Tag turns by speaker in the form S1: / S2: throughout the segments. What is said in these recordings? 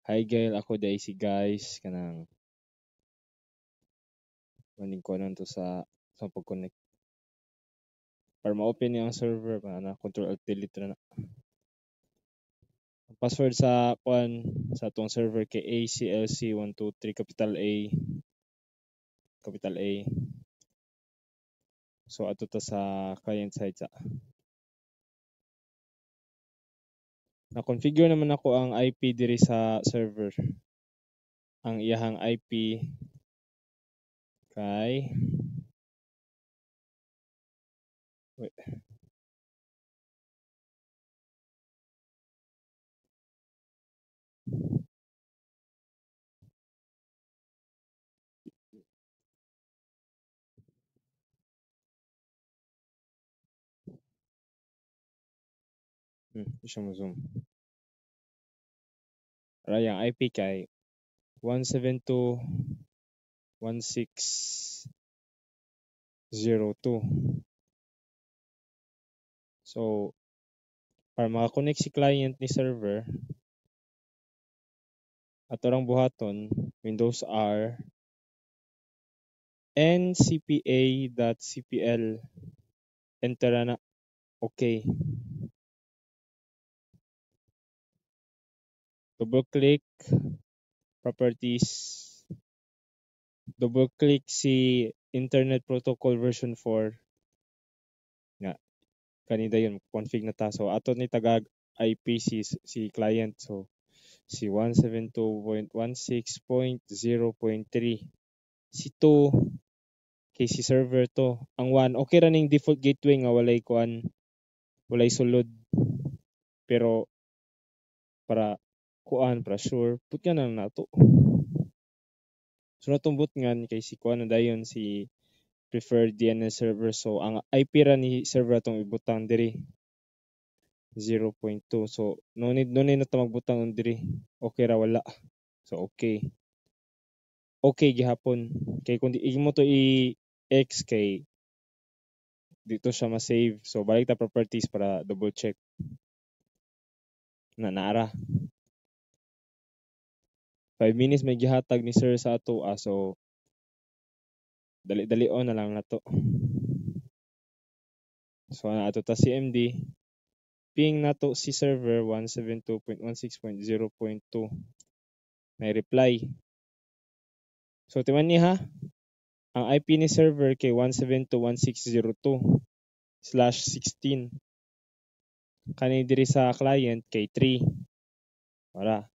S1: Hi Gail, ako day si guys kanang maning ko to sa pag-connect para ma-open niya ang server na control alt delete na. Ang password sa sa tong server kay ACLC123 capital A. So ato ta sa client side sa. Na-configure naman ako ang IP diri sa server. Ang iyahang IP kay wait. Siya mo zoom. Ang IP kay 172.16.02. So, para makakonect si client ni server, ato rang buhaton, Windows R, ncpa.cpl, enter na, okay. Double click, properties, double click si Internet Protocol version 4, nga, kanina yun, config na ta. So, ato ni tagag IP si client. So, si 172.16.0.3. Si 2, kay si server to. Ang 1, okay ra ning default gateway nga walay walay sulod. Pero para para sure, put ka na nato. So natumbot ngan kay si kuan na dayon si preferred DNS server. So ang IP ra ni server atong ibutang diri 0.2. So no need na ta magbutang diri. Okay ra wala. So okay. Okay gihapon. Kay kun di mo to i-X kay dito siya ma-save. So balik ta properties para double check na naara. 5 minutes may gihatag ni sir sa ato. So dali-dali on na lang nato. So ato ta CMD. Ping nato si server 172.16.0.2. May reply. So timan ni ha. Ang IP ni server kay 172.16.02/16. Kani diri sa client kay 3. Wala.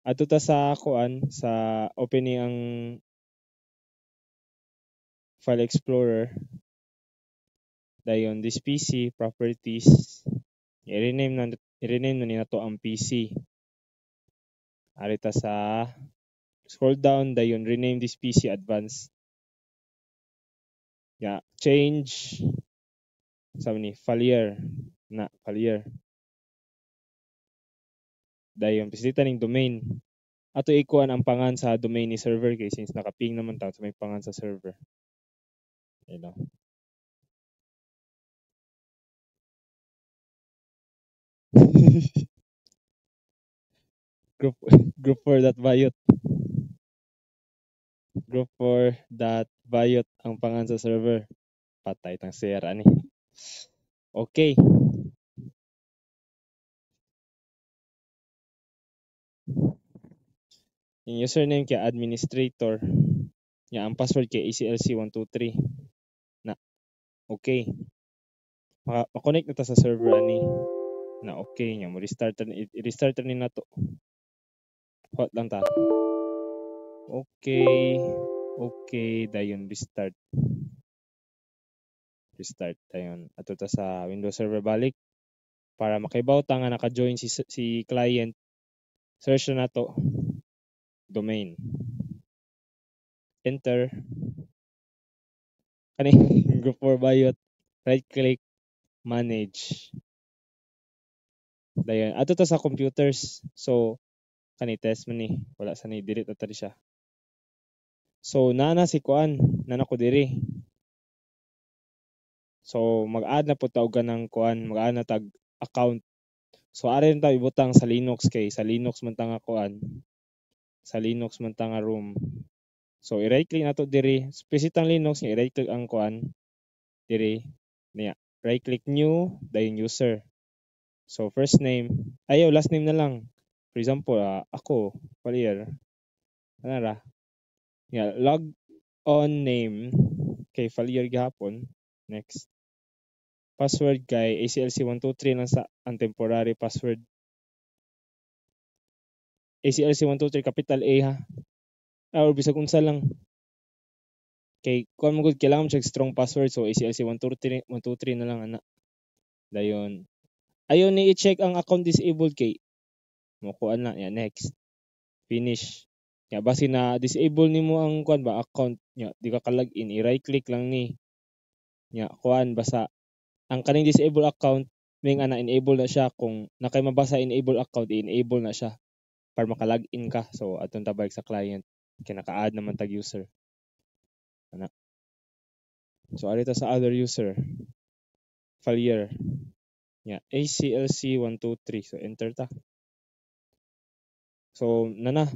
S1: Ato ta sa kuan sa opening ang file explorer. Dayon this PC properties. I-rename na ni nato ang PC. Arita sa scroll down dayon rename this PC advanced. Yeah, change sabi ni failure na failure. Dayon pisilitan ning domain. Ato ikuan ang pangan sa domain ni server kay since nakaping naman ta so may pangan sa server. You know. group 4.bayot. Group 4.bayot ang pangan sa server. Patay tang share ani. Okay. Yung username kay administrator. Ya ang password kay ACLC123. Na okay. Connect na ta sa server ani. Na okay nya mo restart ni nato. Hot lang ta. Okay. Okay, dayon restart. Restart dayon. Ato ta sa Windows Server balik para makaibaw ta nga naka-join si client. Search na nato. Domain. Enter. Kani group 4 bayot. Right click, manage. Dayon ato ta sa computers. So kani test man ni wala sa ni delete ta siya. So nana si kuan nana ko diri. So mag-add na po ta og ganang kuan, mag-add na tag account. So ari ta ibutang sa Linux kay sa Linux man ta nga kuan, sa Linux man ta nga room. So i-right click nato diri, specitang Linux nga i-right click ang kuan diri niya. Right click new, dayon user. So first name, ayaw last name na lang. For example, ako, Palier. Ano ra? Yeah, log on name kay Falier gihapon. Next. Password kay ACLC123 lang sa ang temporary password. ACLC123 capital A ha. Or bisag unsa lang. Kay kung mo gud kailangan mo siya strong password so ACLC123 na lang ana. Dayon. Ayaw ni i-check ang account disabled kay mo kuan na. Yeah, next. Finish. Ya basi na disable nimo ang kuan ba account nya di ka ka-login i-right click lang ni nya kuan basa ang kaning disable account may nga na-enable na siya kung nakay mabasa enable account i-enable na siya para maka-login ka so atong tabalik sa client kay naka-add naman tag user ana so ari ta sa other user failure nya ACLC123 so enter ta so nana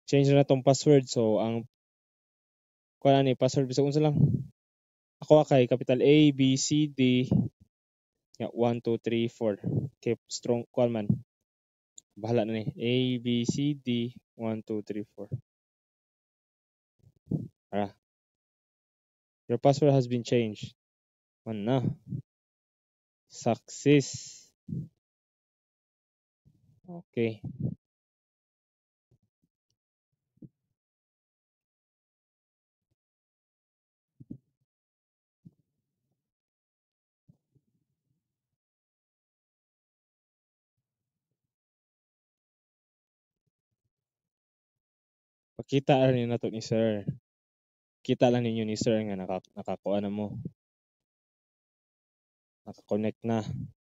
S1: change na tong password so ang kuan ni password bisag unsa lang ako kay capital A B C D ya 1 2 3 4 kay strong kuan man bahala na ni A B C D 1 2 3 4 ara your password has been changed man na success okay pakita rin na to ni sir kita lang ninyo ni sir nga nakakuha na mo naka-connect na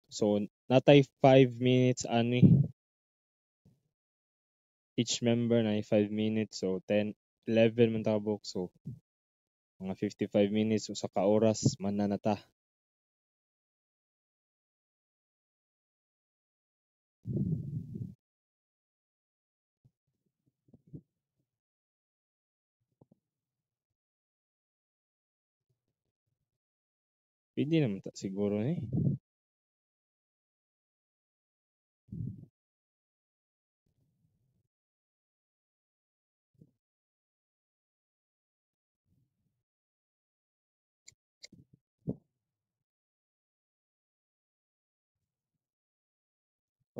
S1: so natay 5 minutes ani each member na 5 minutes so 10 11 man tabok so mga 55 minutes usa ka oras man na nata pwede naman ta siguro ni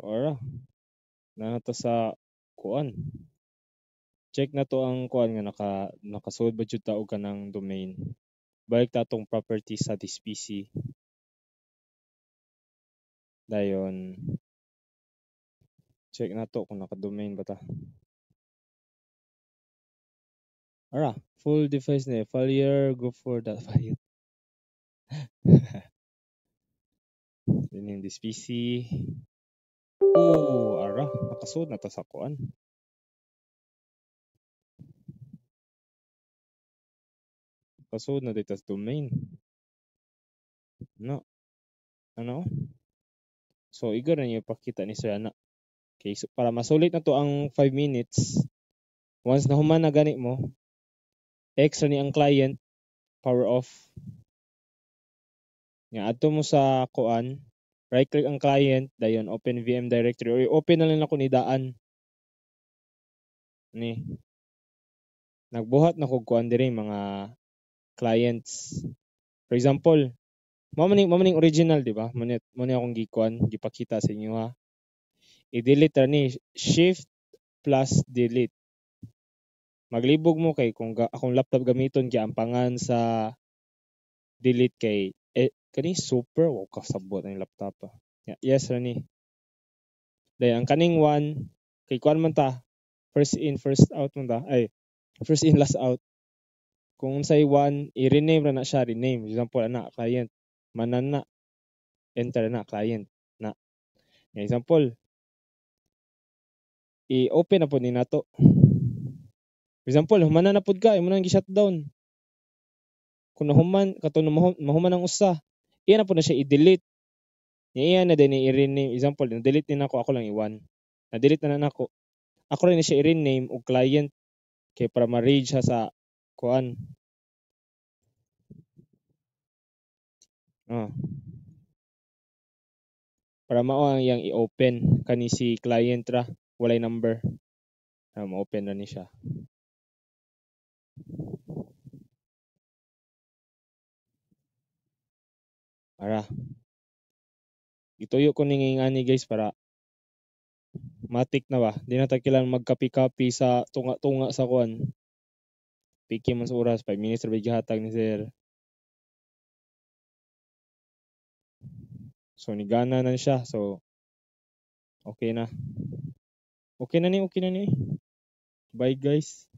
S1: ora na to sa kuan check na to ang kuan nga nakasold ba jud ta og kanang domain balik ta tong properties sa this PC dayon check na to kung naka-domain ba ta ara full device na failure go for that file in this PC oh ara nakasold na ta sa kuan nakasold na dito sa domain no ano so igor na niyo ipakita ni sir ana okay so para masulit na to ang 5 minutes once na human na gani mo extra ni ang client power off nga adto mo sa kuan right click ang client dayon open VM directory or open na lang ako ni daan ni nagbuhat na kog kuan diri mga clients for example mo maning original di ba mo ni akong gikuan gipakita sa inyo ha i-delete ra ni shift plus delete maglibog mo kay kung akong laptop gamiton kay ampangan sa delete kay kani super wow kasabot ang laptop pa yes ra ni dahil ang kaning one kay kuan man ta first in first out man ta ay first in last out kung unsay one i-rename ra na siya rename example ana client manan na enter na client na example i-open na po ni nato for example human na pud ka imo nang gi-shutdown kung nahuman katong mahuman ang usa iya na po na siya i-delete Niya na din i-rename, example, na-delete din ako lang iwan. Na-delete na nako. Ako rin na siya i-rename og client kay para ma-read siya sa kuan. Ah, para mao ang iyang i-open kani si client ra, walay number. Ma-open na ni siya. Ara. Ituyo ko ning ani guys para matik na ba. Di na ta kailangan magkapi-kapi sa tunga-tunga sa kuan. Piki man sa oras, 5 minutes ra gihatag ni sir. So nigana na siya. So okay na. Okay na ni. Bye guys.